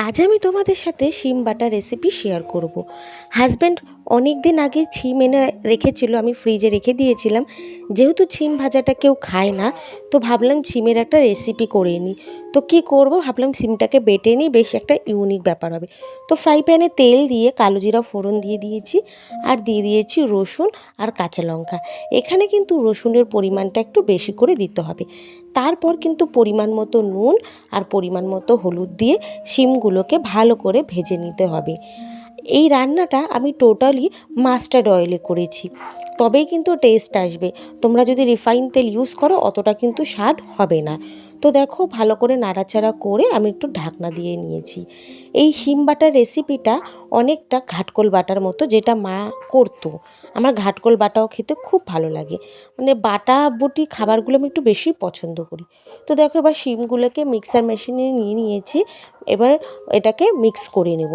আজ আমি তোমাদের সাথে শিম বাটা রেসিপি শেয়ার করব। হাজব্যান্ড অনেক দিন আগে শিম এনে রেখেছিল, আমি ফ্রিজে রেখে দিয়েছিলাম। যেহেতু শিম ভাজাটা কেউ খায় না, তো ভাবলাম শিমের একটা রেসিপি করে নিই। তো কি করব, ভাবলাম শিমটাকে বেটে নিই, বেশ একটা ইউনিক ব্যাপার হবে। তো ফ্রাই প্যানে তেল দিয়ে কালো জিরা ফোড়ন দিয়ে দিয়েছি, আর দিয়ে দিয়েছি রসুন আর কাঁচা লঙ্কা। এখানে কিন্তু রসুনের পরিমাণটা একটু বেশি করে দিতে হবে। তারপর কিন্তু পরিমাণ মতো নুন আর পরিমাণ মতো হলুদ দিয়ে শিমগুলোকে ভালো করে ভেজে নিতে হবে। এই রান্নাটা আমি টোটালি মাস্টার্ড অয়েলে করেছি, তবেই কিন্তু টেস্ট আসবে। তোমরা যদি রিফাইন তেল ইউজ করো অতটা কিন্তু স্বাদ হবে না। তো দেখো, ভালো করে নাড়াচাড়া করে আমি একটু ঢাকনা দিয়ে নিয়েছি। এই শিম বাটার রেসিপিটা অনেকটা ঘাটকোল বাটার মতো, যেটা মা করতো। আমার ঘাটকোল বাটাও খেতে খুব ভালো লাগে, মানে বাটা বুটি খাবারগুলো আমি একটু বেশি পছন্দ করি। তো দেখো, এবার শিমগুলোকে মিক্সার মেশিনে নিয়ে নিয়েছি। এবার এটাকে মিক্স করে নেব।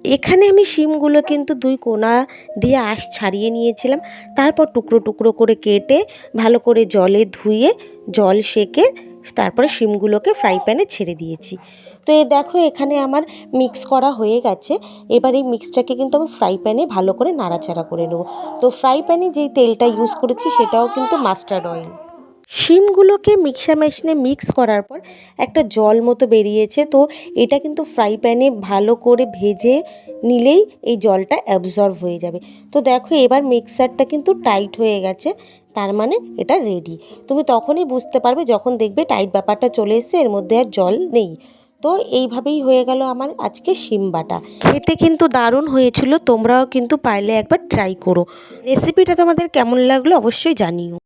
এখানে আমি শিমগুলো কিন্তু দুই কোনা দিয়ে আঁশ ছাড়িয়ে নিয়েছিলাম। তারপর টুকরো টুকরো করে কেটে ভালো করে জলে ধুয়ে জল সেকে তারপরে শিমগুলোকে ফ্রাই প্যানে ছেড়ে দিয়েছি। তো দেখো, এখানে আমার মিক্স করা হয়ে গেছে। এবার এই মিক্সটাকে কিন্তু আমি ফ্রাই প্যানে ভালো করে নাড়াচাড়া করে নেব। তো ফ্রাই প্যানে যেই তেলটা ইউজ করেছি সেটাও কিন্তু মাস্টার্ড অয়েল। শিমগুলোকে মিক্সার মেশিনে মিক্স করার পর একটা জল মতো বেরিয়েছে। তো এটা কিন্তু ফ্রাই প্যানে ভালো করে ভেজে নিলেই এই জলটা অ্যাবজর্ব হয়ে যাবে। তো দেখো, এবার মিক্সারটা কিন্তু টাইট হয়ে গেছে, তার মানে এটা রেডি। তুমি তখনই বুঝতে পারবে যখন দেখবে টাইট ব্যাপারটা চলে এসছে, এর মধ্যে আর জল নেই। তো এইভাবেই হয়ে গেল আমার আজকে শিম বাটা। খেতে কিন্তু দারুণ হয়েছিল, তোমরাও কিন্তু পারলে একবার ট্রাই করো। রেসিপিটা তোমাদের কেমন লাগলো অবশ্যই জানিও।